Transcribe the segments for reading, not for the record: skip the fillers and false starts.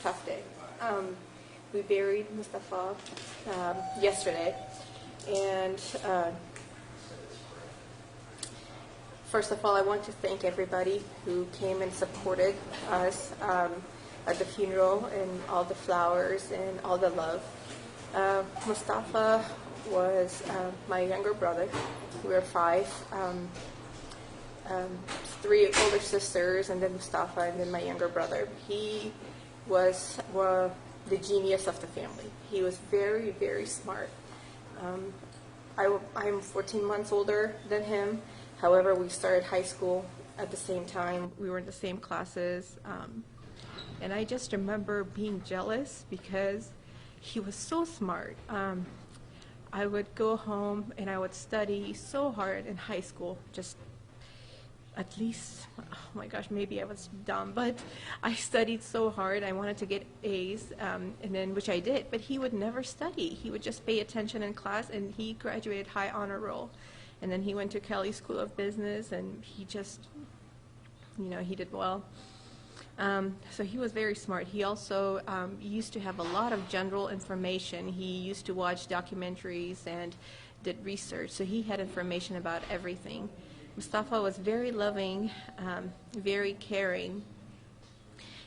tough day. We buried Mustafa yesterday, and first of all, I want to thank everybody who came and supported us at the funeral, and all the flowers and all the love. Mustafa was my younger brother. We were five. Three older sisters, and then Mustafa, and then my younger brother. He was the genius of the family. He was very, very smart. I'm 14 months older than him. However, we started high school at the same time. We were in the same classes. And I just remember being jealous because he was so smart. I would go home and I would study so hard in high school, just at least, oh my gosh, maybe I was dumb, but I studied so hard. I wanted to get A's, and then which I did, but he would never study. He would just pay attention in class, and he graduated high honor roll. And then he went to Kelly School of Business, and he just, he did well. So he was very smart. He also used to have a lot of general information. He used to watch documentaries and did research, so he had information about everything. Mustafa was very loving, very caring.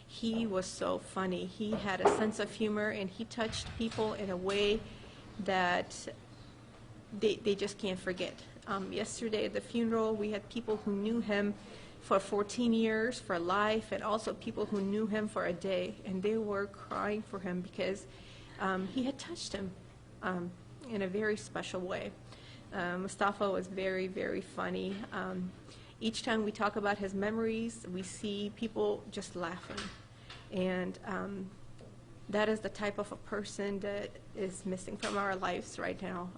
He was so funny. He had a sense of humor, and he touched people in a way that they just can't forget. Yesterday at the funeral, we had people who knew him for 14 years, for life, and also people who knew him for a day, and they were crying for him because he had touched him in a very special way. Mustafa was very, very funny. Each time we talk about his memories, we see people just laughing. And that is the type of a person that is missing from our lives right now.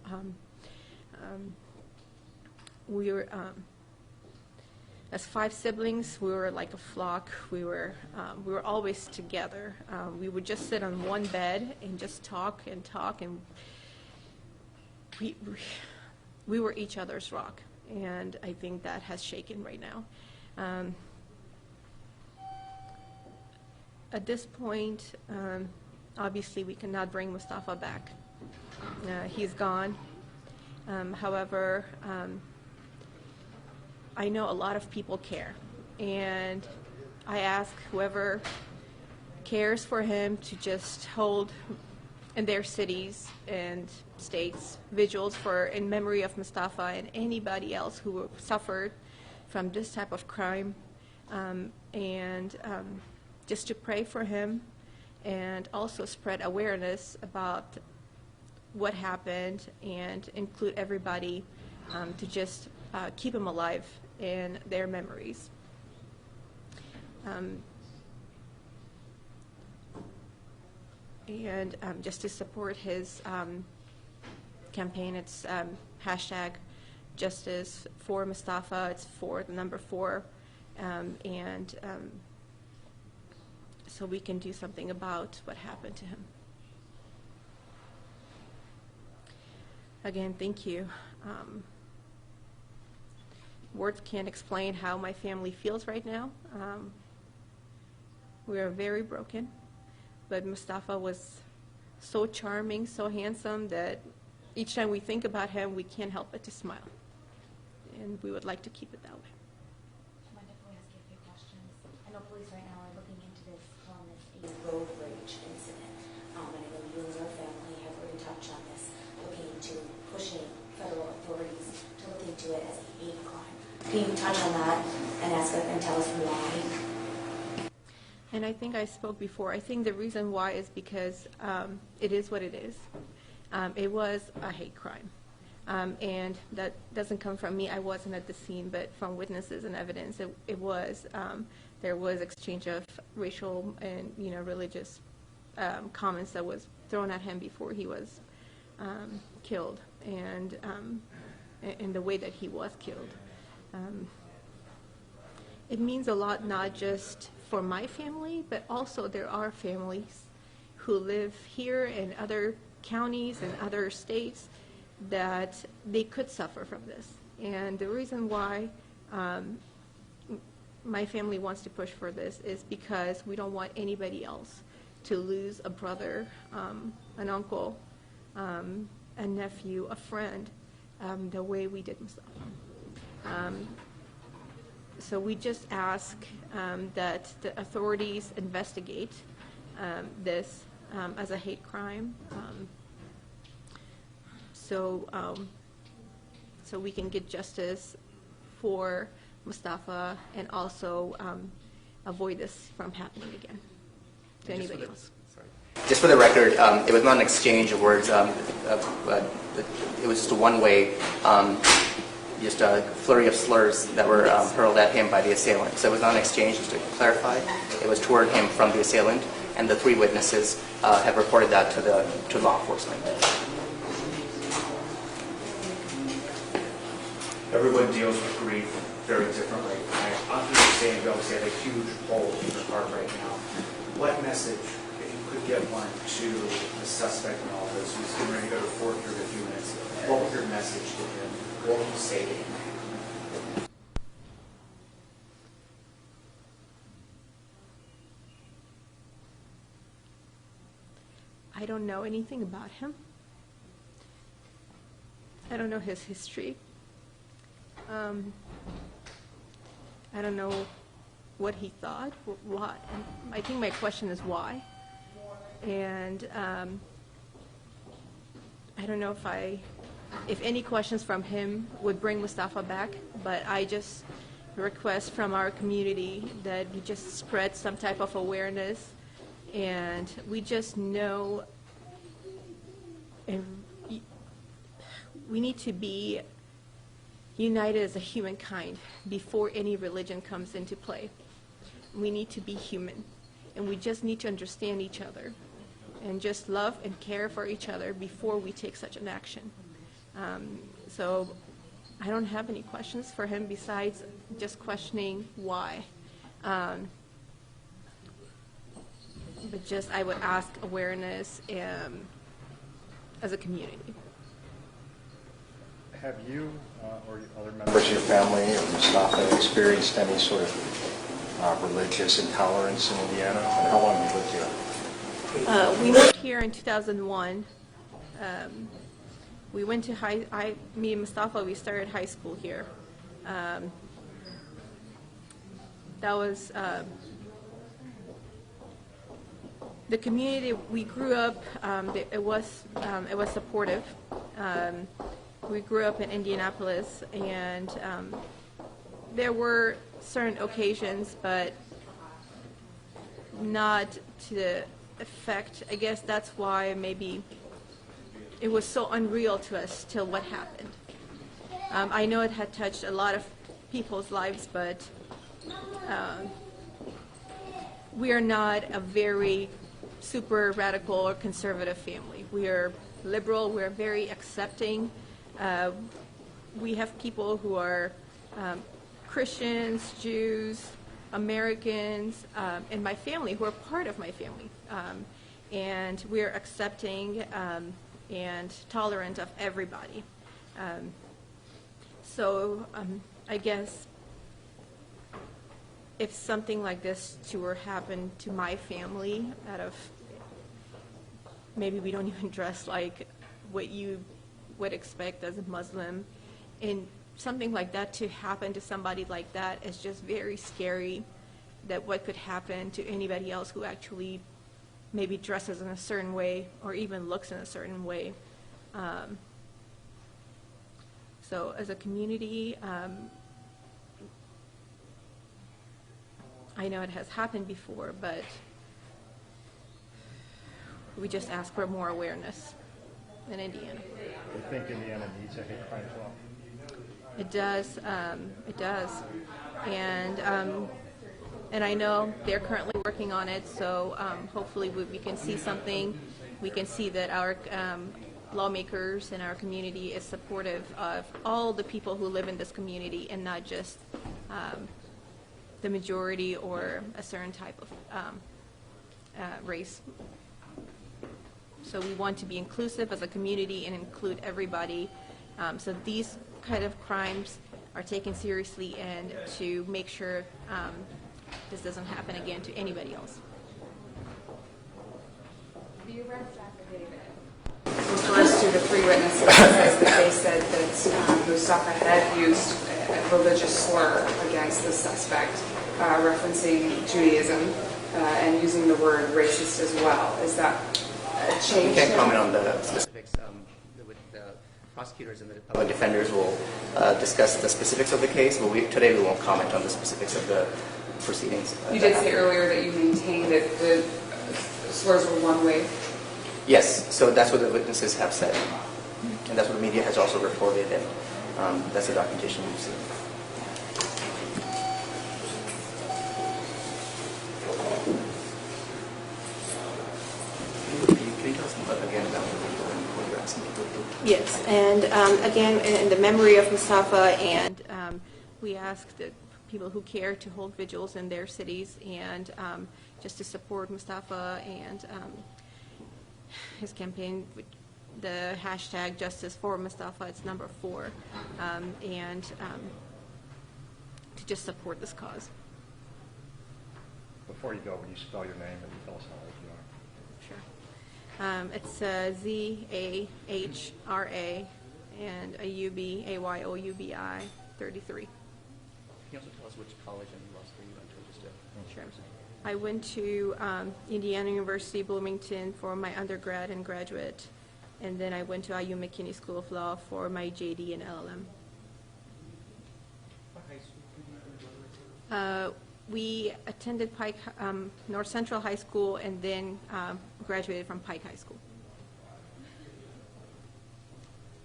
We were, as five siblings, we were like a flock. We were always together. We would just sit on one bed and just talk, and we were each other's rock, and I think that has shaken right now. At this point, obviously we cannot bring Mustafa back. He's gone. However, I know a lot of people care, and I ask whoever cares for him to just hold in their cities and states vigils in memory of Mustafa and anybody else who suffered from this type of crime, and just to pray for him and also spread awareness about what happened and include everybody to just keep him alive in their memories. And just to support his campaign, it's hashtag Justice for Mustafa. It's for the number 4, and so we can do something about what happened to him. Again, thank you. Words can't explain how my family feels right now. We are very broken. But Mustafa was so charming, so handsome, that each time we think about him, we can't help but to smile. And we would like to keep it that way. I might definitely ask you a few questions. I know police right now are looking into this road rage incident. And I know you and your family have been in touch on this, looking into pushing federal authorities to look into it as a hate crime. Can you touch on that and tell us why? And I think I spoke before. I think the reason why is because it is what it is. It was a hate crime. And that doesn't come from me. I wasn't at the scene, but from witnesses and evidence, it was. There was exchange of racial and religious comments that was thrown at him before he was killed, and in the way that he was killed. It means a lot, not just for my family, but also there are families who live here in other counties and other states that they could suffer from this. And the reason why my family wants to push for this is because we don't want anybody else to lose a brother, an uncle, a nephew, a friend, the way we did Mustafa. So we just ask that the authorities investigate this as a hate crime, so we can get justice for Mustafa and also avoid this from happening again to anybody else. Just for the record, it was not an exchange of words. It was just a one-way, just a flurry of slurs that were hurled at him by the assailant. So it was not an exchange, just to clarify. It was toward him from the assailant, and the 3 witnesses have reported that to law enforcement. Everyone deals with grief very differently. I understand you obviously have a huge hole in your heart right now. What message, if you could get one, to the suspect in all this who's getting ready to go to court here in a few minutes, what would your message to him? What would you say to him? I don't know anything about him. I don't know his history. I don't know what he thought, why. I think my question is why. And I don't know if any questions from him would bring Mustafa back, but I just request from our community that we just spread some type of awareness, and we just know, and we need to be united as a humankind before any religion comes into play. We need to be human, and we just need to understand each other and just love and care for each other before we take such an action. So I don't have any questions for him besides just questioning why. But just I would ask awareness as a community. Have you or other members of your family or Mustafa experienced any sort of religious intolerance in Indiana? And how long have you lived here? We moved here in 2001. We went to me and Mustafa, we started high school here. That was the community we grew up. It was supportive. We grew up in Indianapolis, and there were certain occasions, but not to the effect. I guess that's why maybe it was so unreal to us till what happened. I know it had touched a lot of people's lives, but we are not a very super radical or conservative family. We are liberal. We're very accepting. We have people who are Christians, Jews, Americans, and my family who are part of my family. And we're accepting and tolerant of everybody. So I guess if something like this were happen to my family, maybe we don't even dress like what you would expect as a Muslim, and something like that to happen to somebody like that is just very scary, that what could happen to anybody else who actually maybe dresses in a certain way or even looks in a certain way. So as a community, I know it has happened before, but we just ask for more awareness in Indiana. Do you think Indiana needs a hate crime law? It does. It does. And I know they're currently working on it, so hopefully we can see something. We can see that our lawmakers in our community is supportive of all the people who live in this community and not just the majority or a certain type of race. So we want to be inclusive as a community and include everybody. So these kind of crimes are taken seriously, and to make sure this doesn't happen again to anybody else. direct affidavit refers to the three witnesses as that they said that Mustafa had used a religious slur against the suspect, referencing Judaism and using the word racist as well. Is that a change? We can't comment on the specifics. The prosecutors and the public defenders will discuss the specifics of the case, but today we won't comment on the specifics of the proceedings. You did say earlier that you maintained that the slurs were one way. Yes, so that's what the witnesses have said, and that's what the media has also reported, and that's the documentation we've seen. Can you tell us again about what you're asking? Yes, and again, in the memory of Mustafa, and we ask the people who care to hold vigils in their cities, and just to support Mustafa and his campaign, the hashtag Justice for Mustafa, it's number 4, and to just support this cause. Before you go, will you spell your name and tell us how old you are? Sure. It's Z-A-H-R-A and Ayoubi, A-Y-O-U-B-I, 33. Can you also tell us which college and law school you went to? Just to Sure. I went to Indiana University, Bloomington for my undergrad and graduate, and then I went to Ayoubi McKinney School of Law for my JD and LLM. What high school did you go to? We attended Pike North Central High School and then graduated from Pike High School.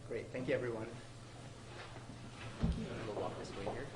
Great, thank you, everyone. We'll walk this way here.